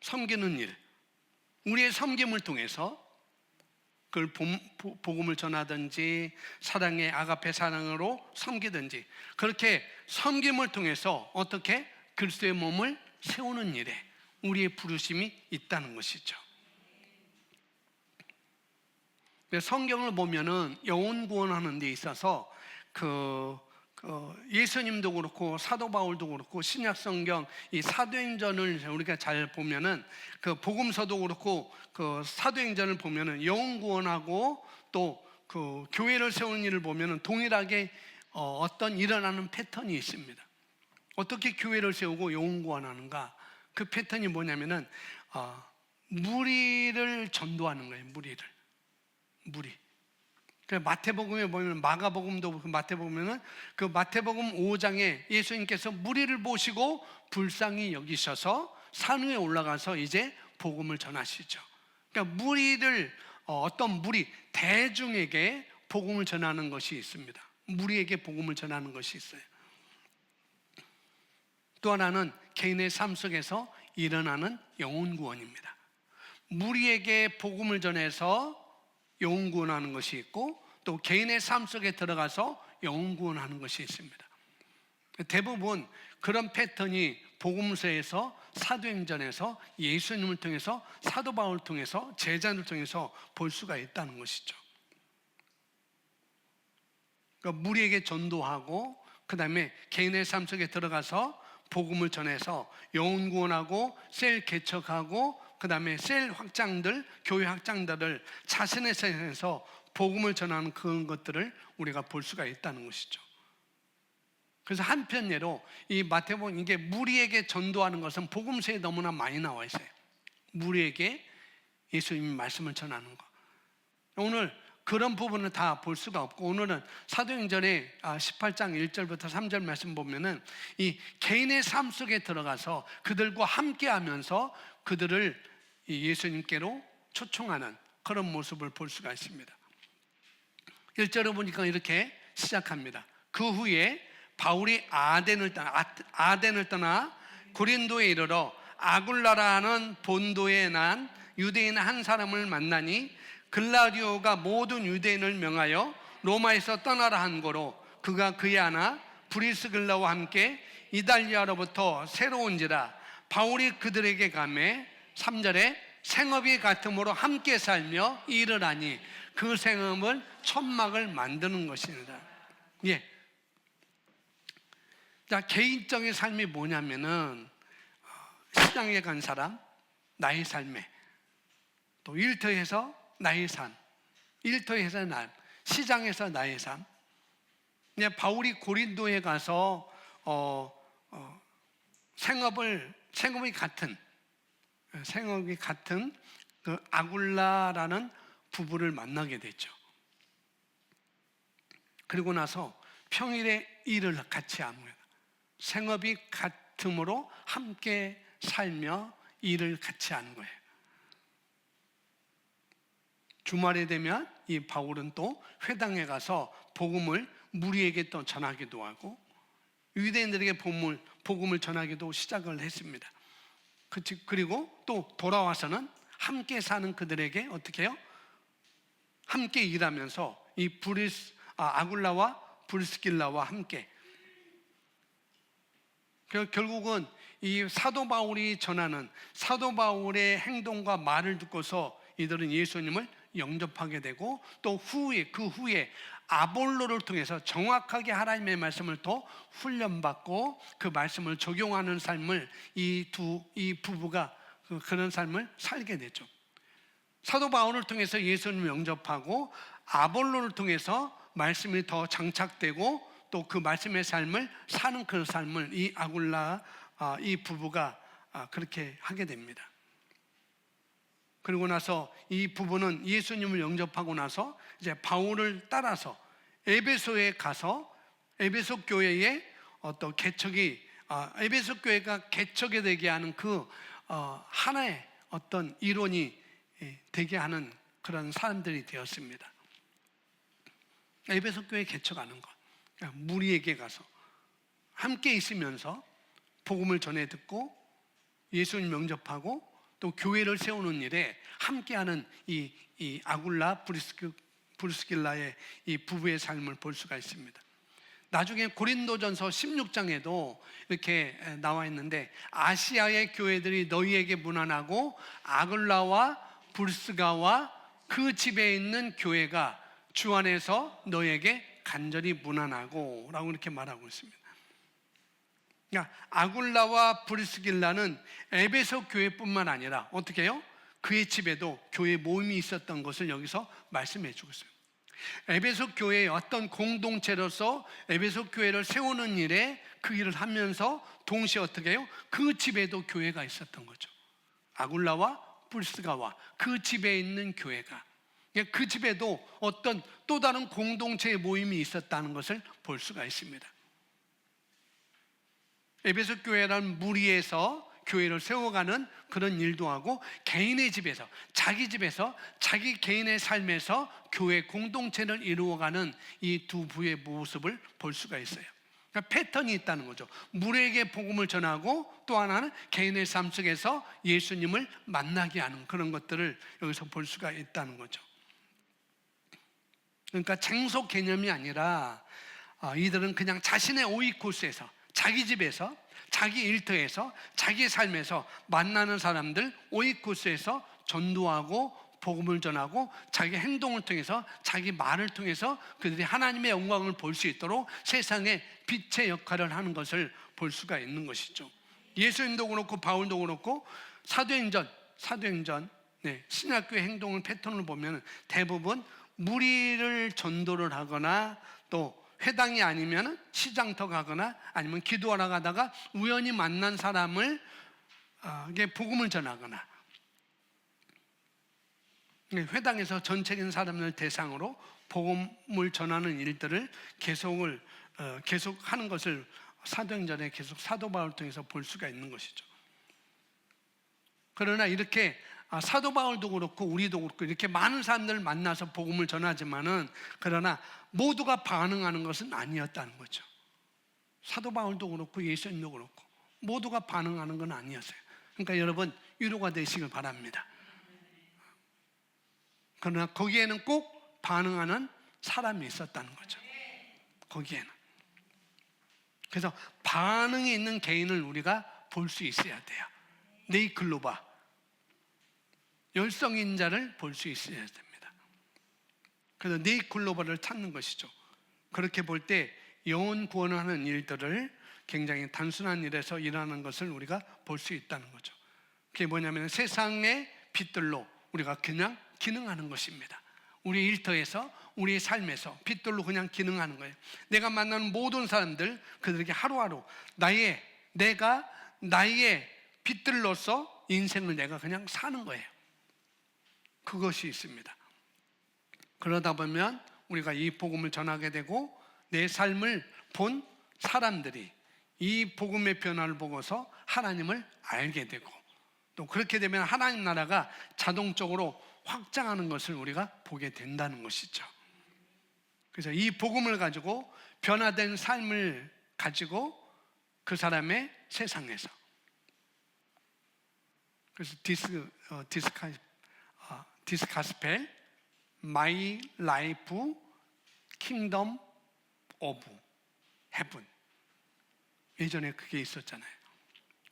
섬기는 일, 우리의 섬김을 통해서 그걸 복음을 전하든지 사랑의 아가페 사랑으로 섬기든지, 그렇게 섬김을 통해서 어떻게 그리스도의 몸을 세우는 일에 우리의 부르심이 있다는 것이죠. 성경을 보면은 영혼 구원하는 데 있어서 예수님도 그렇고 사도 바울도 그렇고 신약 성경 이 사도행전을 우리가 잘 보면은 그 복음서도 그렇고 그 사도행전을 보면은 영혼 구원하고 또 그 교회를 세우는 일을 보면은 동일하게 어떤 일어나는 패턴이 있습니다. 어떻게 교회를 세우고 영혼 구원하는가? 그 패턴이 뭐냐면은 무리를 전도하는 거예요. 무리. 마태복음에 보면, 마가복음도 마태복음에는 그 마태복음 5장에 예수님께서 무리를 보시고 불쌍히 여기셔서 산 위에 올라가서 이제 복음을 전하시죠. 그러니까 어떤 무리, 대중에게 복음을 전하는 것이 있습니다. 무리에게 복음을 전하는 것이 있어요. 또 하나는 개인의 삶 속에서 일어나는 영혼 구원입니다. 무리에게 복음을 전해서 영혼 구원하는 것이 있고, 또 개인의 삶 속에 들어가서 영혼 구원하는 것이 있습니다. 대부분 그런 패턴이 복음서에서, 사도행전에서, 예수님을 통해서, 사도 바울을 통해서, 제자를 통해서 볼 수가 있다는 것이죠. 그러니까 무리에게 전도하고, 그 다음에 개인의 삶 속에 들어가서 복음을 전해서 영혼 구원하고, 셀 개척하고, 그 다음에 셀 확장들, 교회 확장들을 자신의 세상에서 복음을 전하는 그런 것들을 우리가 볼 수가 있다는 것이죠. 그래서 한편 예로 이 마태복음, 이게 무리에게 전도하는 것은 복음서에 너무나 많이 나와 있어요. 무리에게 예수님이 말씀을 전하는 것. 오늘 그런 부분은 다 볼 수가 없고, 오늘은 사도행전의 18장 1절부터 3절 말씀 보면은 이 개인의 삶 속에 들어가서 그들과 함께 하면서 그들을 예수님께로 초청하는 그런 모습을 볼 수가 있습니다. 1절을 보니까 이렇게 시작합니다. 그 후에 바울이 아덴을 떠나 고린도에 이르러 아굴라라는 본도에 난 유대인 한 사람을 만나니, 글라디오가 모든 유대인을 명하여 로마에서 떠나라 한 거로 그가 그에 안아 브리스길라와 함께 이달리아로부터 새로 온지라. 바울이 그들에게 가매 3절에 생업이 같음으로 함께 살며 일을 하니 그 생업은 천막을 만드는 것입니다. 예. 자, 개인적인 삶이 뭐냐면은 시장에 간 사람, 나의 삶에, 또 일터에서 나의 삶, 일터에서 나, 시장에서 나의 삶. 바울이 고린도에 가서 생업이 같은 그 아굴라라는 부부를 만나게 됐죠. 그리고 나서 평일에 일을 같이 합니다. 생업이 같음으로 함께 살며 일을 같이 하는 거예요. 주말에 되면 이 바울은 또 회당에 가서 복음을 무리에게 또 전하기도 하고, 유대인들에게 복음을 전하기도 시작을 했습니다. 그리고 또 돌아와서는 함께 사는 그들에게 어떻게 해요? 함께 일하면서 이 아굴라와 브리스길라와 함께, 결국은 이 사도 바울이 전하는 사도 바울의 행동과 말을 듣고서 이들은 예수님을 영접하게 되고, 또 그 후에 아볼로를 통해서 정확하게 하나님의 말씀을 더 훈련받고 그 말씀을 적용하는 삶을 이 부부가 그런 삶을 살게 되죠. 사도 바울을 통해서 예수님을 영접하고, 아볼로를 통해서 말씀이 더 장착되고, 또 그 말씀의 삶을 사는 그 삶을 이 아굴라 이 부부가 그렇게 하게 됩니다. 그리고 나서 이 부부는 예수님을 영접하고 나서 이제 바울을 따라서 에베소에 가서 에베소 교회의 어떤 에베소 교회가 개척이 되게 하는 그 하나의 어떤 이론이 되게 하는 그런 사람들이 되었습니다. 에베소 교회 개척하는 것, 무리에게 가서 함께 있으면서 복음을 전해 듣고 예수님 영접하고 또 교회를 세우는 일에 함께하는 이 아굴라 브리스길라의 이 부부의 삶을 볼 수가 있습니다. 나중에 고린도전서 16장에도 이렇게 나와 있는데, 아시아의 교회들이 너희에게 문안하고 아굴라와 브리스가와 그 집에 있는 교회가 주 안에서 너희에게 간절히 문안하고 라고 이렇게 말하고 있습니다. 그러니까 아굴라와 브리스길라는 에베소 교회뿐만 아니라 어떻게 해요? 그의 집에도 교회 모임이 있었던 것을 여기서 말씀해 주고 있어요. 에베소 교회의 어떤 공동체로서 에베소 교회를 세우는 일에 그 일을 하면서 동시에 어떻게 해요? 그 집에도 교회가 있었던 거죠. 아굴라와 브리스가와 그 집에 있는 교회가, 그 집에도 어떤 또 다른 공동체의 모임이 있었다는 것을 볼 수가 있습니다. 에베소 교회라는 무리에서 교회를 세워가는 그런 일도 하고, 개인의 집에서 자기 개인의 삶에서 교회 공동체를 이루어가는 이 두 부의 모습을 볼 수가 있어요. 그러니까 패턴이 있다는 거죠. 물에게 복음을 전하고 또 하나는 개인의 삶 속에서 예수님을 만나게 하는 그런 것들을 여기서 볼 수가 있다는 거죠. 그러니까 쟁소 개념이 아니라 이들은 그냥 자신의 오익 코스에서, 자기 집에서, 자기 일터에서, 자기 삶에서 만나는 사람들 오익 코스에서 전도하고 복음을 전하고 자기 행동을 통해서, 자기 말을 통해서 그들이 하나님의 영광을 볼 수 있도록 세상에 빛의 역할을 하는 것을 볼 수가 있는 것이죠. 예수님도 그렇고 바울도 그렇고 사도행전 신약교회 행동을 패턴을 보면 대부분 무리를 전도를 하거나 또 회당이 아니면 시장터 가거나 아니면 기도하러 가다가 우연히 만난 사람을 복음을 전하거나 회당에서 전체적인 사람을 대상으로 복음을 전하는 일들을 계속 하는 것을 사도행전에 계속 사도 바울을 통해서 볼 수가 있는 것이죠. 그러나 이렇게 사도 바울도 그렇고 우리도 그렇고 이렇게 많은 사람들을 만나서 복음을 전하지만은 그러나 모두가 반응하는 것은 아니었다는 거죠. 사도 바울도 그렇고 예수님도 그렇고 모두가 반응하는 건 아니었어요. 그러니까 여러분 위로가 되시길 바랍니다. 그러나 거기에는 꼭 반응하는 사람이 있었다는 거죠. 거기에는. 그래서 반응이 있는 개인을 우리가 볼 수 있어야 돼요. 네이클로바, 열성인자를 볼 수 있어야 됩니다. 그래서 네이클로바를 찾는 것이죠. 그렇게 볼 때 영혼 구원하는 일들을 굉장히 단순한 일에서 일하는 것을 우리가 볼 수 있다는 거죠. 그게 뭐냐면 세상의 빛들로 우리가 그냥 기능하는 것입니다. 우리 일터에서 우리의 삶에서 빛들로 그냥 기능하는 거예요. 내가 만나는 모든 사람들 그들에게 하루하루 내가 나의 빛들로서 인생을 내가 그냥 사는 거예요. 그것이 있습니다. 그러다 보면 우리가 이 복음을 전하게 되고 내 삶을 본 사람들이 이 복음의 변화를 보고서 하나님을 알게 되고 또 그렇게 되면 하나님 나라가 자동적으로 확장하는 것을 우리가 보게 된다는 것이죠. 그래서 이 복음을 가지고 변화된 삶을 가지고 그 사람의 세상에서 그래서 디스카스펠 마이 라이프 킹덤 오브 헤븐 예전에 그게 있었잖아요.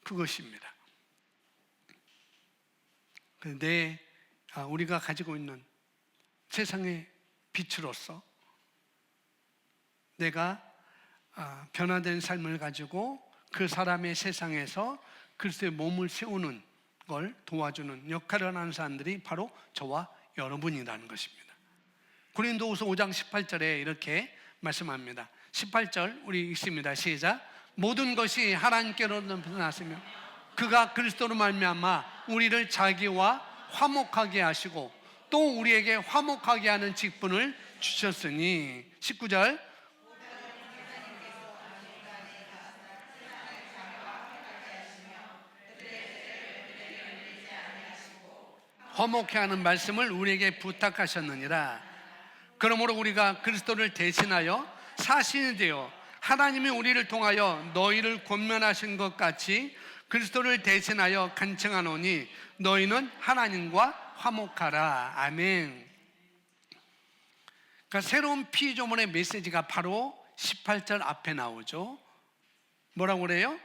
그것입니다. 우리가 가지고 있는 세상의 빛으로서 내가 변화된 삶을 가지고 그 사람의 세상에서 그리스도의 몸을 세우는 걸 도와주는 역할을 하는 사람들이 바로 저와 여러분이라는 것입니다. 고린도후서 5장 18절에 이렇게 말씀합니다. 18절 우리 읽습니다. 시작. 모든 것이 하나님께로부터 났으며 그가 그리스도로 말미암아 우리를 자기와 화목하게 하시고 또 우리에게 화목하게 하는 직분을 주셨으니 19절 화목케 하는 말씀을 우리에게 부탁하셨느니라. 그러므로 우리가 그리스도를 대신하여 사신이 되어 하나님이 우리를 통하여 너희를 권면하신 것 같이 그리스도를 대신하여 간청하노니 너희는 하나님과 화목하라. 아멘. 그러니까 새로운 피조물의 메시지가 바로 18절 앞에 나오죠. 뭐라고 그래요?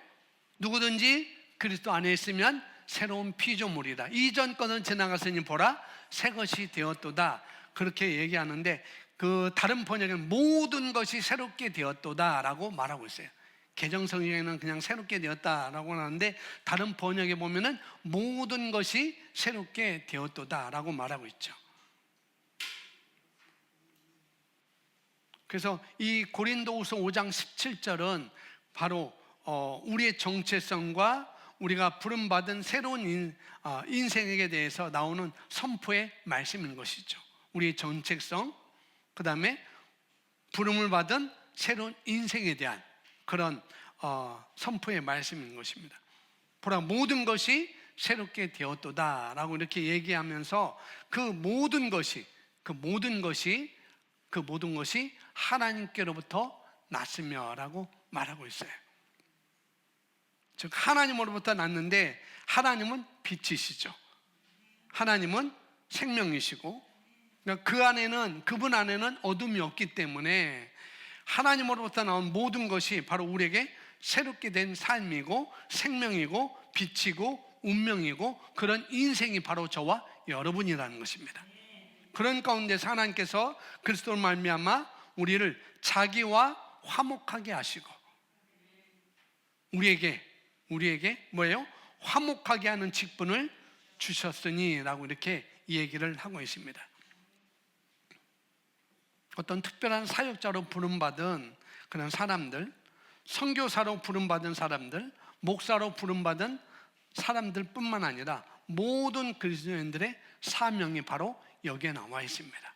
누구든지 그리스도 안에 있으면 새로운 피조물이다. 이전 것은 지나갔으니 보라 새 것이 되었도다. 그렇게 얘기하는데 그 다른 번역에는 모든 것이 새롭게 되었도다라고 말하고 있어요. 개정성경에는 그냥 새롭게 되었다라고 하는데 다른 번역에 보면은 모든 것이 새롭게 되었도다라고 말하고 있죠. 그래서 이 고린도후서 5장 17절은 바로 우리의 정체성과 우리가 부름받은 새로운 인생에 대해서 나오는 선포의 말씀인 것이죠. 우리의 정체성, 그 다음에 부름을 받은 새로운 인생에 대한 그런 선포의 말씀인 것입니다. 보라 모든 것이 새롭게 되었도다라고 이렇게 얘기하면서 그 모든 것이 하나님께로부터 났으며라고 말하고 있어요. 즉 하나님으로부터 났는데 하나님은 빛이시죠. 하나님은 생명이시고 그 안에는, 그분 안에는 어둠이 없기 때문에 하나님으로부터 나온 모든 것이 바로 우리에게 새롭게 된 삶이고 생명이고 빛이고 운명이고 그런 인생이 바로 저와 여러분이라는 것입니다. 그런 가운데서 하나님께서 그리스도로 말미암아 우리를 자기와 화목하게 하시고 우리에게 뭐예요? 화목하게 하는 직분을 주셨으니 라고 이렇게 얘기를 하고 있습니다. 어떤 특별한 사역자로 부름받은 그런 사람들, 선교사로 부름받은 사람들, 목사로 부름받은 사람들 뿐만 아니라 모든 그리스도인들의 사명이 바로 여기에 나와 있습니다.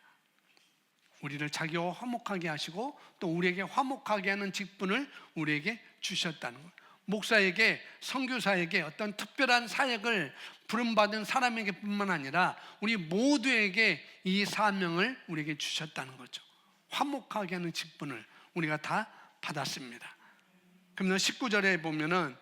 우리를 자기와 화목하게 하시고 또 우리에게 화목하게 하는 직분을 우리에게 주셨다는 거예요. 목사에게, 선교사에게 어떤 특별한 사역을 부름받은 사람에게 뿐만 아니라 우리 모두에게 이 사명을 우리에게 주셨다는 거죠. 화목하게 하는 직분을 우리가 다 받았습니다. 그러면 19절에 보면은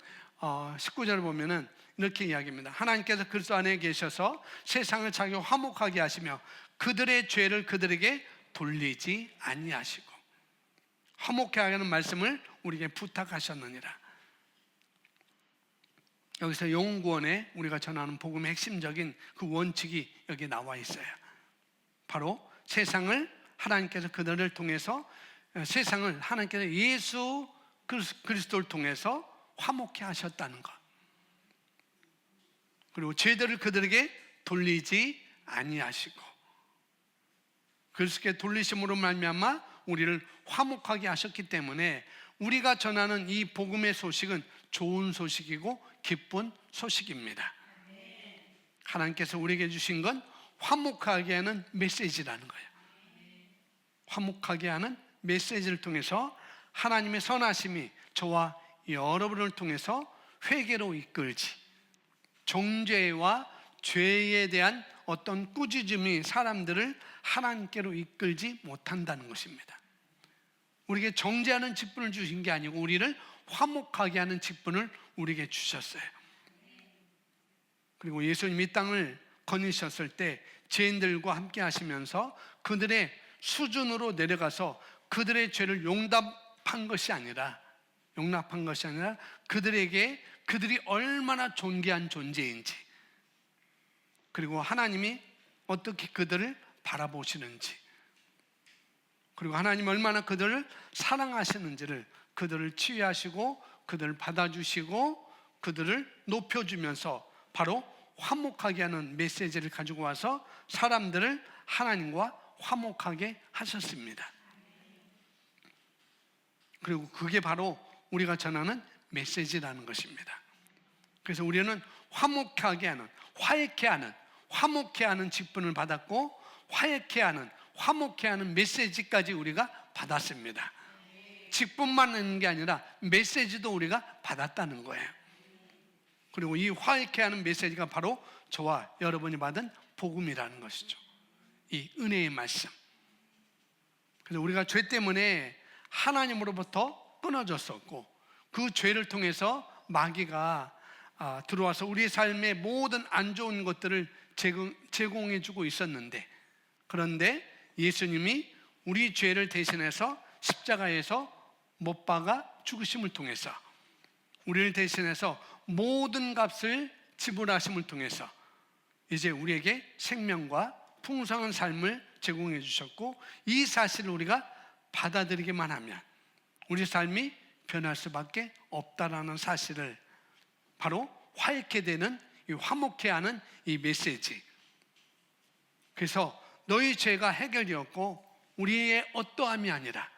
이렇게 이야기합니다. 하나님께서 그리스도 안에 계셔서 세상을 자기와 화목하게 하시며 그들의 죄를 그들에게 돌리지 아니하시고, 화목케 하는 말씀을 우리에게 부탁하셨느니라. 여기서 영혼구원에 우리가 전하는 복음의 핵심적인 그 원칙이 여기 나와 있어요. 바로 세상을 하나님께서 그들을 통해서, 세상을 하나님께서 예수 그리스도를 통해서 화목케 하셨다는 것, 그리고 죄들을 그들에게 돌리지 아니하시고, 그리스도께 돌리심으로 말미암아 우리를 화목하게 하셨기 때문에 우리가 전하는 이 복음의 소식은 좋은 소식이고 기쁜 소식입니다. 하나님께서 우리에게 주신 건 화목하게 하는 메시지라는 거예요. 화목하게 하는 메시지를 통해서 하나님의 선하심이 저와 여러분을 통해서 회개로 이끌지, 정죄와 죄에 대한 어떤 꾸짖음이 사람들을 하나님께로 이끌지 못한다는 것입니다. 우리에게 정죄하는 직분을 주신 게 아니고 우리를 화목하게 하는 직분을 우리에게 주셨어요. 그리고 예수님이 이 땅을 거니셨을 때 죄인들과 함께 하시면서 그들의 수준으로 내려가서 그들의 죄를 용납한 것이 아니라 그들에게 그들이 얼마나 존귀한 존재인지, 그리고 하나님이 어떻게 그들을 바라보시는지, 그리고 하나님 얼마나 그들을 사랑하시는지를, 그들을 치유하시고 그들을 받아주시고 그들을 높여주면서 바로 화목하게 하는 메시지를 가지고 와서 사람들을 하나님과 화목하게 하셨습니다. 그리고 그게 바로 우리가 전하는 메시지라는 것입니다. 그래서 우리는 화목하게 하는, 화목케 하는 직분을 받았고 화목케 하는 메시지까지 우리가 받았습니다. 직분만 있는 게 아니라 메시지도 우리가 받았다는 거예요. 그리고 이 화목케 하는 메시지가 바로 저와 여러분이 받은 복음이라는 것이죠. 이 은혜의 말씀. 그래서 우리가 죄 때문에 하나님으로부터 끊어졌었고 그 죄를 통해서 마귀가 들어와서 우리 삶의 모든 안 좋은 것들을 제공해주고 있었는데, 그런데 예수님이 우리 죄를 대신해서 십자가에서 못 박아 죽으심을 통해서, 우리를 대신해서 모든 값을 지불하심을 통해서 이제 우리에게 생명과 풍성한 삶을 제공해 주셨고, 이 사실을 우리가 받아들이기만 하면 우리 삶이 변할 수밖에 없다라는 사실을, 바로 화목케 되는, 화목케 하는 이 메시지. 그래서 너희 죄가 해결되었고 우리의 어떠함이 아니라,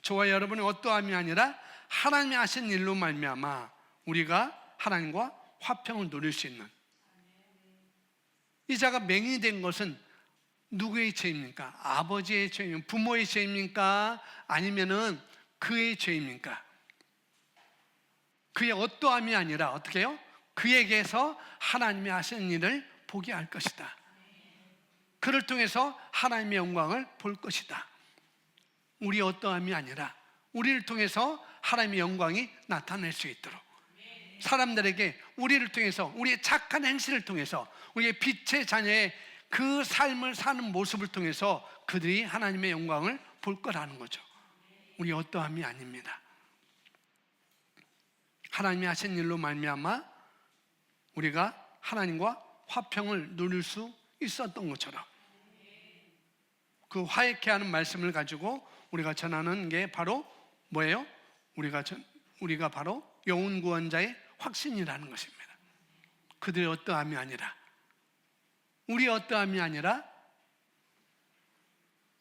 저와 여러분의 어떠함이 아니라 하나님이 하신 일로 말미암아 우리가 하나님과 화평을 누릴 수 있는, 이 자가 맹인이 된 것은 누구의 죄입니까? 아버지의 죄입니까? 부모의 죄입니까? 아니면은 그의 죄입니까? 그의 어떠함이 아니라 어떻게 해요? 그에게서 하나님이 하신 일을 보게 할 것이다. 그를 통해서 하나님의 영광을 볼 것이다. 우리 어떠함이 아니라 우리를 통해서 하나님의 영광이 나타날 수 있도록, 사람들에게 우리를 통해서, 우리의 착한 행실을 통해서, 우리의 빛의 자녀의 그 삶을 사는 모습을 통해서 그들이 하나님의 영광을 볼 거라는 거죠. 우리 어떠함이 아닙니다. 하나님이 하신 일로 말미암아 우리가 하나님과 화평을 누릴 수 있었던 것처럼, 그 화해케 하는 말씀을 가지고 우리가 전하는 게 바로 뭐예요? 우리가 바로 영혼 구원자의 확신이라는 것입니다. 그들의 어떠함이 아니라, 우리의 어떠함이 아니라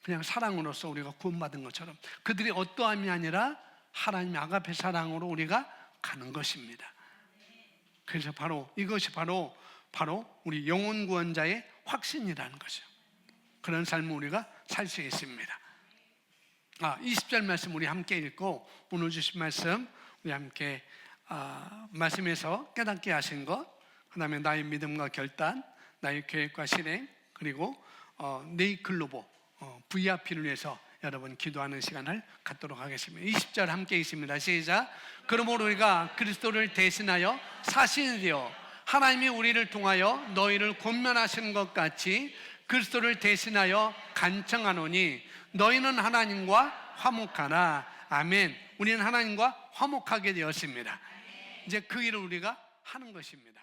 그냥 사랑으로서 우리가 구원받은 것처럼 그들의 어떠함이 아니라 하나님의 아가페 사랑으로 우리가 가는 것입니다. 그래서 바로 이것이 바로 우리 영혼 구원자의 확신이라는 것이죠. 그런 삶을 우리가 살 수 있습니다. 20절 말씀 우리 함께 읽고, 오늘 주신 말씀 우리 함께 말씀에서 깨닫게 하신 것, 그 다음에 나의 믿음과 결단, 나의 계획과 실행, 그리고 네이클로보 VRP를 위해서 여러분 기도하는 시간을 갖도록 하겠습니다. 20절 함께 있습니다. 시작. 그러므로 우리가 그리스도를 대신하여 사신이 되어 하나님이 우리를 통하여 너희를 권면하시는 것 같이 그리스도를 대신하여 간청하노니 너희는 하나님과 화목하라. 아멘. 우리는 하나님과 화목하게 되었습니다. 이제 그 일을 우리가 하는 것입니다.